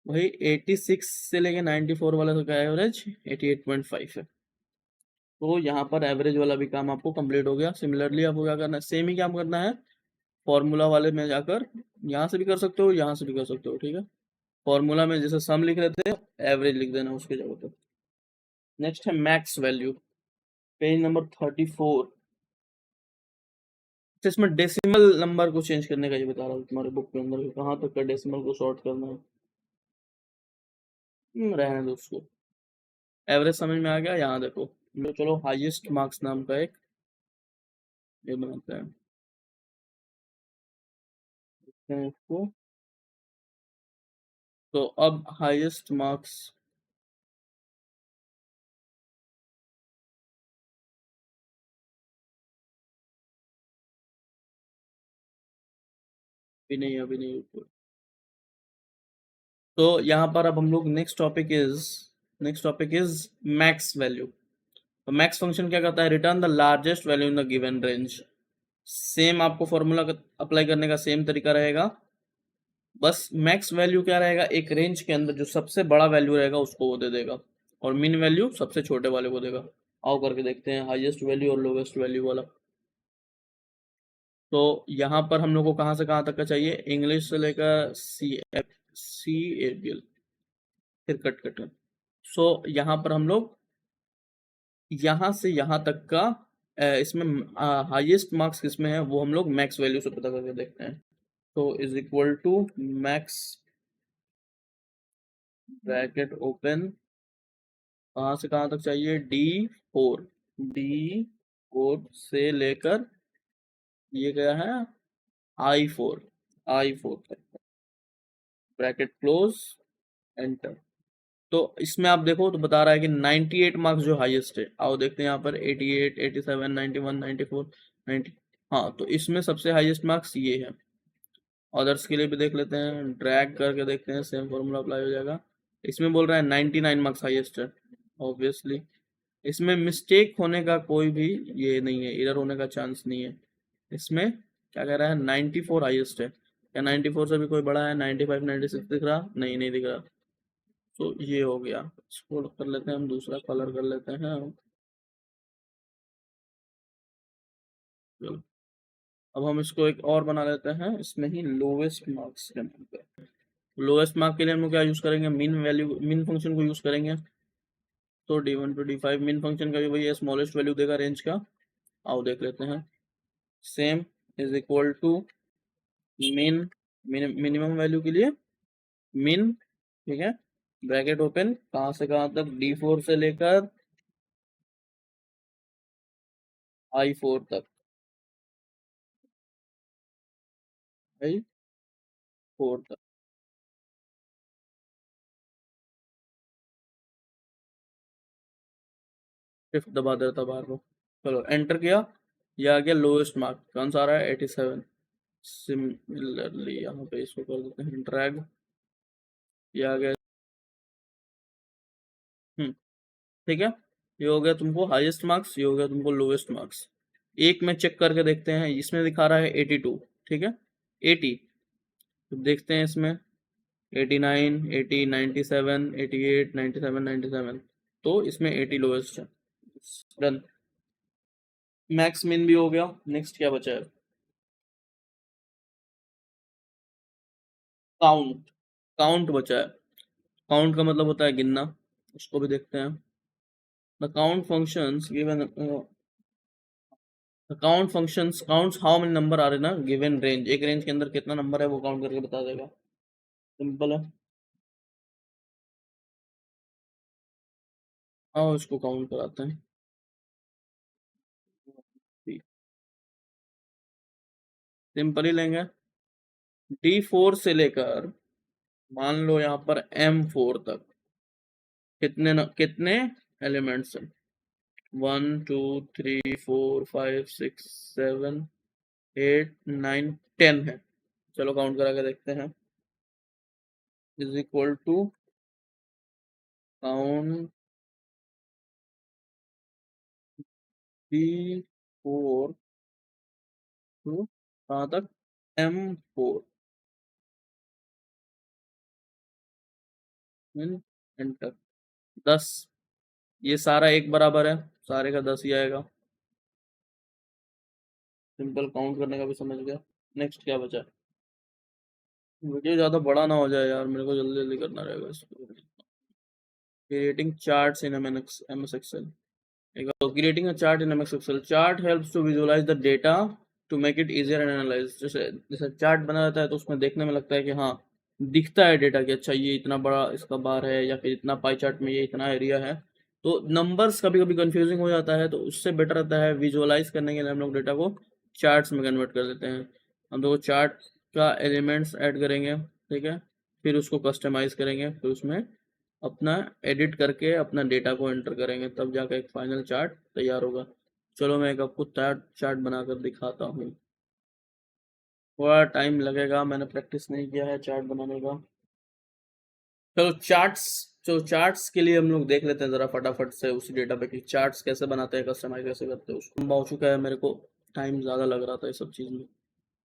वही 86 से लेके 94 वाला का एवरेज 88.5 है। तो यहाँ पर एवरेज वाला भी काम आपको कंप्लीट हो गया। सिमिलरली आपको क्या करना है, सेम ही काम करना है, फॉर्मूला वाले में जाकर यहाँ से भी कर सकते हो, यहाँ से भी कर सकते हो, ठीक है। फॉर्मूला में जैसे सम लिख रहे थे, एवरेज लिख देना उसकी जगह पर। नेक्स्ट है मैक्स वैल्यू, पेज नंबर 34, इसमें डेसिमल नंबर को चेंज करने का ये बता रहा हूँ तुम्हारे बुक के अंदर, कहाँ तक का डेसिमल को सॉर्ट करना है, रहने दो उसको। एवरेज समझ में आ गया, यहाँ देखो, चलो हाईएस्ट मार्क्स नाम का एक ये बनाते हैं, इसको, तो अब हाईएस्ट मार्क्स भी नहीं, अभी नहीं ऊपर, तो यहाँ पर अब हम लोग next topic is max value. तो मैक्स फंक्शन क्या करता है, return the largest value in the given range. Same आपको फॉर्मूला अप्लाई करने का सेम तरीका रहेगा, बस मैक्स वैल्यू क्या रहेगा, एक रेंज के अंदर जो सबसे बड़ा वैल्यू रहेगा उसको वो दे देगा, और मिन वैल्यू सबसे छोटे वाले को देगा। आओ करके देखते हैं हाईएस्ट वैल्यू और लोवेस्ट वैल्यू वाला। तो यहाँ पर हम लोग को कहाँ से कहाँ तक का चाहिए, इंग्लिश से लेकर C फिर कट कट, सो यहाँ पर हम लोग यहाँ से यहाँ तक का इसमें हाईएस्ट मार्क्स किसमें है वो हम लोग मैक्स वैल्यू से पता करके देखते हैं। तो is equal to max, bracket open, कहाँ से कहाँ तक चाहिए, D4 से लेकर ये गया है I4 तक, ब्रैकेट क्लोज, एंटर। तो इसमें आप देखो तो बता रहा है कि 98 मार्क्स जो हाईएस्ट है। आओ देखते हैं यहाँ पर 88, 87, 91, 94, 90। हाँ, तो इसमें सबसे हाईएस्ट मार्क्स ये है। अदर्स के लिए भी देख लेते हैं, ड्रैग करके देखते हैं, सेम फॉर्मूला अप्लाई हो जाएगा। इसमें बोल रहा है 99 मार्क्स हाईएस्ट है, ऑब्वियसली। इसमें मिस्टेक होने का कोई भी ये नहीं है, एरर होने का चांस नहीं है। इसमें क्या कह रहा है, 94 हाईएस्ट है। क्या 94 से भी कोई बड़ा है? 95, 96 दिख रहा? नहीं, नहीं दिख रहा। तो ये हो गया। इसको कर लेते हैं हम, दूसरा कलर कर लेते हैं। चलो, अब हम इसको एक और बना लेते हैं, इसमें ही लोवेस्ट मार्क्स के नाम पे। लोएस्ट मार्क के लिए हम लोग क्या यूज करेंगे? मीन वैल्यू, मीन फंक्शन को यूज करेंगे। तो D1 to D5 mean function का भी वही है, स्मॉलेस्ट वैल्यू देगा रेंज का। आओ देख लेते हैं। Same is equal to mean, minimum value के लिए मीन, ठीक है। ब्रैकेट ओपन, कहाँ से कहाँ तक? D4 से लेकर I4 तक, I4 तक। शिफ्ट दबा देता बाहर को। चलो एंटर किया, ये आ गया लोएस्ट मार्क। कौन सा आ रहा है? 87। सिमिलरली यहाँ पे इसको कर देते हैं ड्रैग, ये आ गया। ठीक है, ये हो गया तुमको हाईएस्ट मार्क्स, ये हो गया तुमको लोएस्ट मार्क्स। एक में चेक करके देखते हैं, इसमें दिखा रहा है 82, ठीक है, 80। तो देखते हैं इसमें 89, 80, 97, 88, 97, 97। तो इसमें 80 लोएस्ट है। डन, मैक्स मिन भी हो गया। नेक्स्ट क्या बचा है? काउंट, काउंट बचा है। काउंट का मतलब होता है गिनना, उसको भी देखते हैं। The count functions given, count functions counts how many number are in a given range. एक रेंज के अंदर कितना नंबर है वो काउंट करके बता देगा। सिंपल है। आओ इसको काउंट कराते हैं। सिंपल ही लेंगे। D4 से लेकर मान लो यहाँ पर M4 तक कितने एलिमेंट्स हैं? 1 2 3 4 5 6 7 8 9 10 है। चलो काउंट करा के देखते हैं। Is equal to count D4 to कहाँ तक? M4। एंटर। 10। ये सारा एक बराबर है, सारे का 10 ही आएगा। सिंपल काउंट करने का भी समझ गया। नेक्स्ट क्या बचा? वीडियो ज़्यादा बड़ा ना हो जाए यार, मेरे को जल्दी जल्दी करना रहेगा इसको। Creating charts in MS Excel। Creating a chart in MS Excel। Chart helps to visualise the data to make it easier and analyse. जैसे जैसे चार्ट बना रहता है तो उसमें देखने में लगता है कि हाँ, दिखता है डेटा कि अच्छा ये इतना बड़ा इसका बार है, या फिर इतना पाई चार्ट में ये इतना एरिया है। तो नंबर्स कभी कभी कंफ्यूजिंग हो जाता है, तो उससे बेटर रहता है विजुअलाइज करने के लिए हम लोग डेटा को चार्ट्स में कन्वर्ट कर देते हैं। हम लोग चार्ट का एलिमेंट्स ऐड करेंगे, ठीक है, फिर उसको कस्टमाइज करेंगे, फिर उसमें अपना एडिट करके अपना डेटा को एंटर करेंगे, तब जाकर एक फाइनल चार्ट तैयार होगा। चलो मैं एक आपको चार्ट बनाकर दिखाता हूँ। थोड़ा टाइम लगेगा, मैंने प्रैक्टिस नहीं किया है चार्ट बनाने का। चलो चार्ट्स, चलो चार्ट्स के लिए हम लोग देख लेते हैं जरा फटाफट से उसी डेटा पे कि चार्ट्स कैसे बनाते हैं, कस्टमाइज कैसे करते हैं। उसको लंबा हो चुका है, मेरे को टाइम ज़्यादा लग रहा था ये सब चीज़ में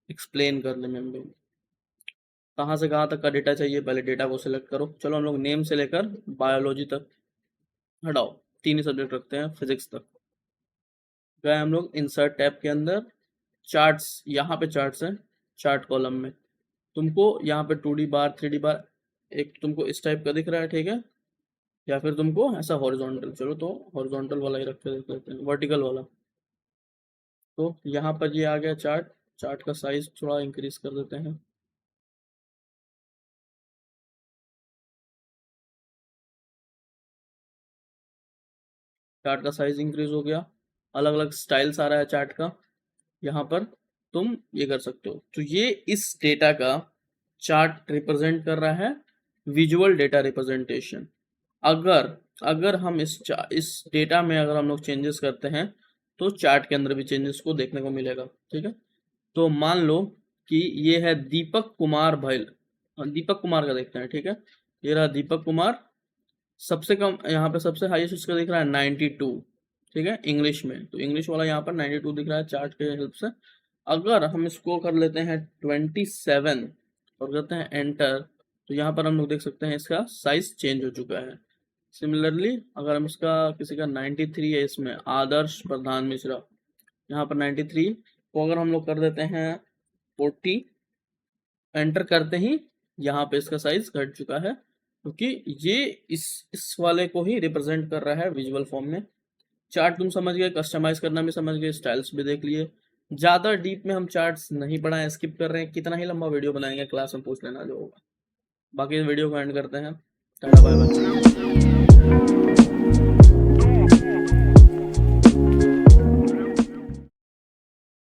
एक्सप्लेन करने में। हम लोग कहाँ से कहाँ तक का डेटा चाहिए, पहले डेटा को सिलेक्ट करो। चलो हम लोग नेम से लेकर बायोलॉजी तक, हटाओ, 3 ही सब्जेक्ट रखते हैं, फिजिक्स तक। गए हम लोग इंसर्ट टैब के अंदर, चार्ट्स, यहाँ पे चार्ट्स हैं। चार्ट कॉलम में तुमको यहाँ पे 2D बार, 3D बार, एक तुमको इस टाइप का दिख रहा है, ठीक है, या फिर तुमको ऐसा हॉरिजॉन्टल। चलो तो हॉरिजॉन्टल वाला ही रख के देख लेते हैं, वर्टिकल वाला। तो यहाँ पर ये आ गया चार्ट। चार्ट का साइज थोड़ा इंक्रीज कर देते हैं। चार्ट का साइज इंक्रीज हो गया। अलग अलग स्टाइल्स आ रहा है चार्ट का। यहाँ पर तुम ये कर सकते हो। तो ये इस डेटा का चार्ट रिप्रेजेंट कर रहा है विजुअल डेटा रिप्रेजेंटेशन। अगर हम इस डेटा में अगर हम लोग चेंजेस करते हैं तो चार्ट के अंदर भी चेंजेस को देखने को मिलेगा। ठीक है, तो मान लो कि ये है दीपक कुमार भैल, दीपक कुमार का देखते हैं। ठीक है, ये रहा दीपक कुमार, सबसे कम यहाँ पे सबसे हाईएस्ट उसका दिख रहा है 92। ठीक है, इंग्लिश में, तो इंग्लिश वाला यहाँ पर 92 दिख रहा है चार्ट के हेल्प से। अगर हम इसको कर लेते हैं 27 और करते हैं एंटर, तो यहाँ पर हम लोग देख सकते हैं इसका साइज चेंज हो चुका है। सिमिलरली अगर हम इसका किसी का 93 है, इसमें आदर्श प्रधान मिश्रा, यहाँ पर 93 को अगर हम लोग कर देते हैं 40, एंटर करते ही यहाँ पे इसका साइज घट चुका है, क्योंकि ये इस वाले को ही रिप्रेजेंट कर रहा है विजुअल फॉर्म में। चार्ट तुम समझ गए, कस्टमाइज करना भी समझ गए, स्टाइल्स भी देख लिए। ज्यादा डीप में हम चार्ट्स नहीं पढ़ाएं, स्किप कर रहे हैं, कितना ही लंबा वीडियो बनाएंगे, क्लास में पूछ लेना जो होगा। बाकी वीडियो को एंड करते हैं, टाटा बाय बाय।